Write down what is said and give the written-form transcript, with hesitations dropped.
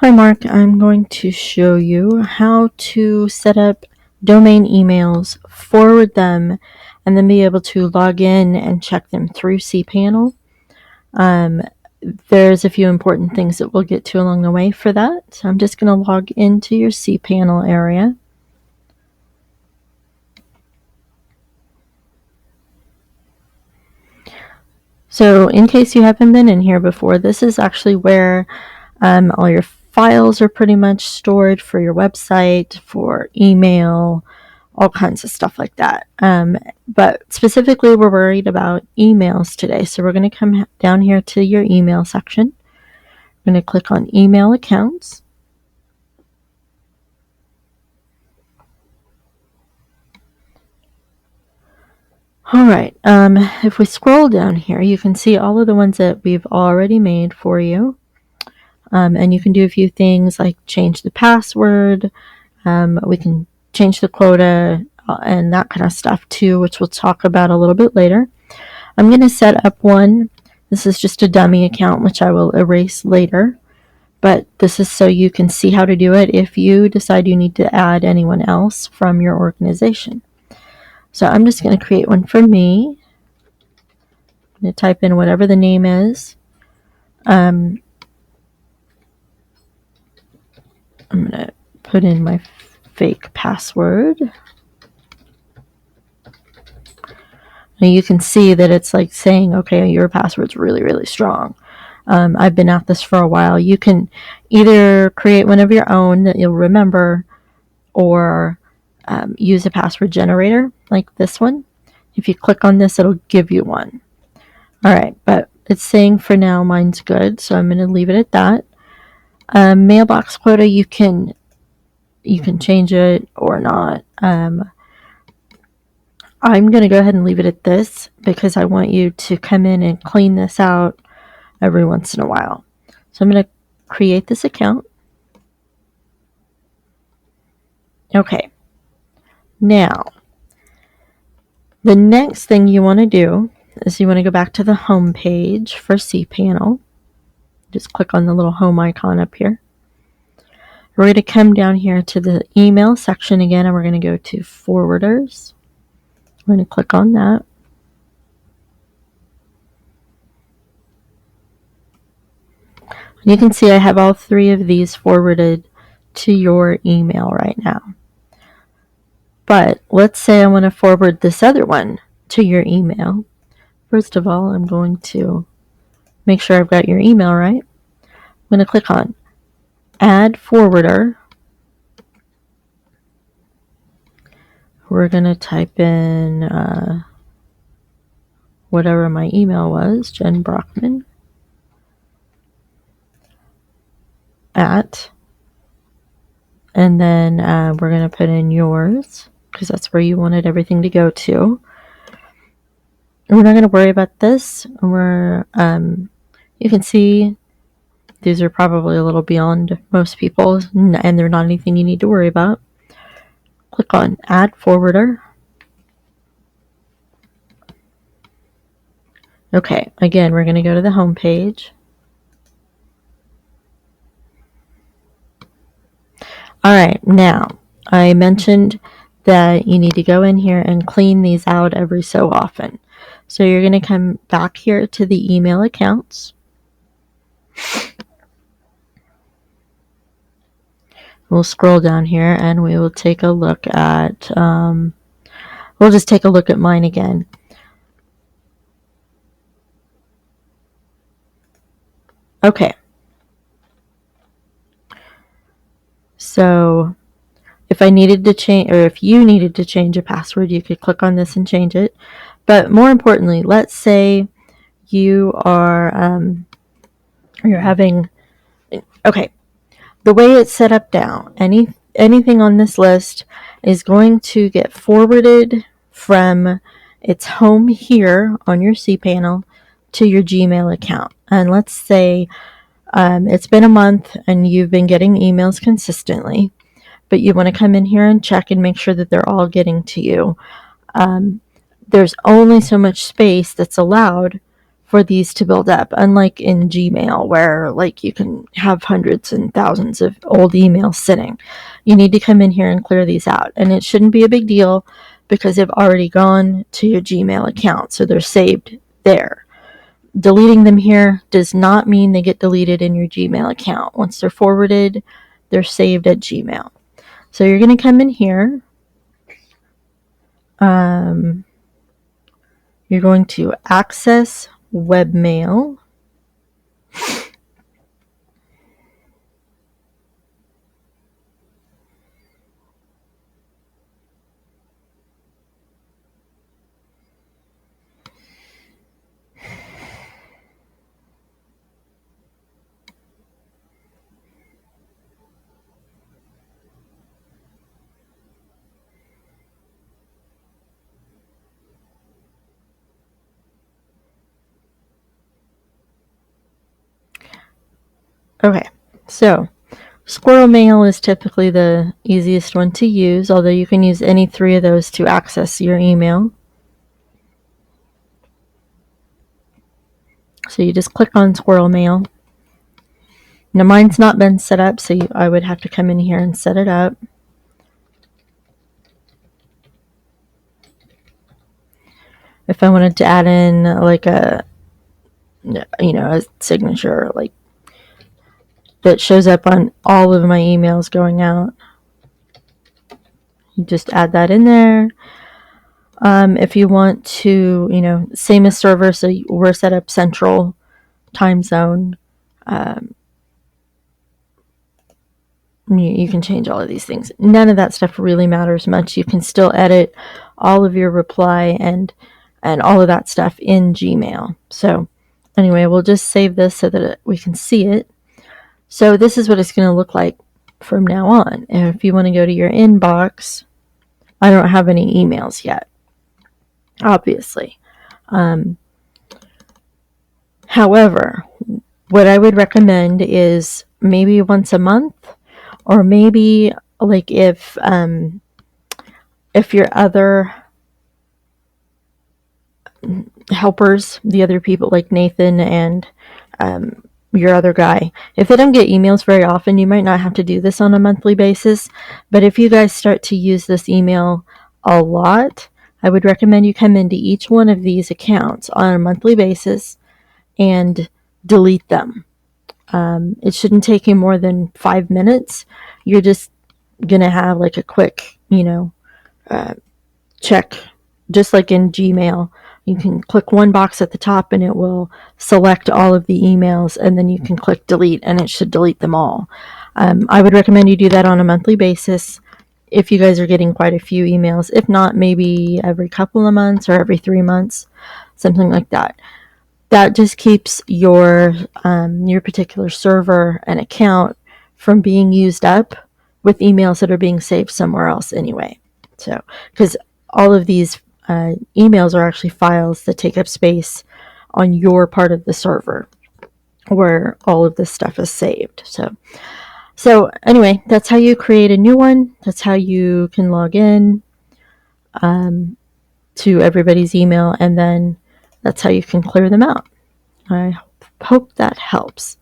Hi Mark, I'm going to show you how to set up domain emails, forward them, and then be able to log in and check them through cPanel. There's a few important things that we'll get to along the way for that. So I'm just going to log into your cPanel area. So in case you haven't been in here before, this is actually where all your files are pretty much stored for your website, for email, all kinds of stuff like that. But specifically, we're worried about emails today. So we're going to come down here to your email section. We're going to click on email accounts. All right, if we scroll down here, you can see all of the ones that we've already made for you. And you can do a few things like change the password. We can change the quota and that kind of stuff too, which we'll talk about a little bit later. I'm going to set up one. This is just a dummy account, which I will erase later. But this is so you can see how to do it if you decide you need to add anyone else from your organization. So I'm just going to create one for me. I'm going to type in whatever the name is. I'm going to put in my fake password. Now you can see that it's like saying, okay, your password's really, really strong. I've been at this for a while. You can either create one of your own that you'll remember or use a password generator like this one. If you click on this, it'll give you one. All right, but it's saying for now mine's good, so I'm going to leave it at that. Mailbox quota, you can change it or not. I'm going to go ahead and leave it at this because I want you to come in and clean this out every once in a while. So I'm going to create this account. Okay. Now, the next thing you want to do is you want to go back to the home page for cPanel. Just click on the little home icon up here. We're going to come down here to the email section again, and we're going to go to forwarders. We're going to click on that. You can see I have all three of these forwarded to your email right now. But let's say I want to forward this other one to your email. First of all, I'm going to make sure I've got your email right. I'm going to click on Add Forwarder. We're going to type in whatever my email was, Jen Brockman @ and then we're going to put in yours because that's where you wanted everything to go to. And we're not going to worry about this. You can see these are probably a little beyond most people, and they're not anything you need to worry about. Click on Add Forwarder. Okay, again, we're going to go to the home page. All right, now I mentioned that you need to go in here and clean these out every so often. So you're going to come back here to the email accounts. We'll scroll down here and we will take a look at, we'll just take a look at mine again. Okay. So if I needed to change, or if you needed to change a password, you could click on this and change it. But more importantly, let's say you are, you're having, okay, the way it's set up now, anything on this list is going to get forwarded from its home here on your cPanel to your Gmail account. And let's say it's been a month and you've been getting emails consistently, but you want to come in here and check and make sure that they're all getting to you. There's only so much space that's allowed for these to build up, unlike in Gmail where like you can have hundreds and thousands of old emails sitting. You need to come in here and clear these out, and it shouldn't be a big deal because they've already gone to your Gmail account, so they're saved there. Deleting them here does not mean they get deleted in your Gmail account. Once they're forwarded, they're saved at Gmail. So you're going to come in here. You're going to access webmail. Okay, so Squirrel Mail is typically the easiest one to use, although you can use any three of those to access your email. So you just click on Squirrel Mail. Now mine's not been set up, so I would have to come in here and set it up. If I wanted to add in like a signature like that shows up on all of my emails going out, you just add that in there. If you want to, same as server, so we're set up Central Time Zone. You can change all of these things. None of that stuff really matters much. You can still edit all of your reply and all of that stuff in Gmail. So anyway, we'll just save this so that we can see it. So this is what it's going to look like from now on. And if you want to go to your inbox, I don't have any emails yet, obviously. However, what I would recommend is maybe once a month, or maybe like if your other helpers, the other people like Nathan and your other guy, if they don't get emails very often, you might not have to do this on a monthly basis. But if you guys start to use this email a lot, I would recommend you come into each one of these accounts on a monthly basis and delete them. It shouldn't take you more than 5 minutes. You're just going to have like a quick, check, just like in Gmail. You can click one box at the top and it will select all of the emails, and then you can click delete and it should delete them all. I would recommend you do that on a monthly basis if you guys are getting quite a few emails. If not, maybe every couple of months or every 3 months, something like that. That just keeps your particular server and account from being used up with emails that are being saved somewhere else anyway. So, because all of these emails are actually files that take up space on your part of the server where all of this stuff is saved. So anyway, that's how you create a new one. That's how you can log in to everybody's email, and then that's how you can clear them out. I hope that helps.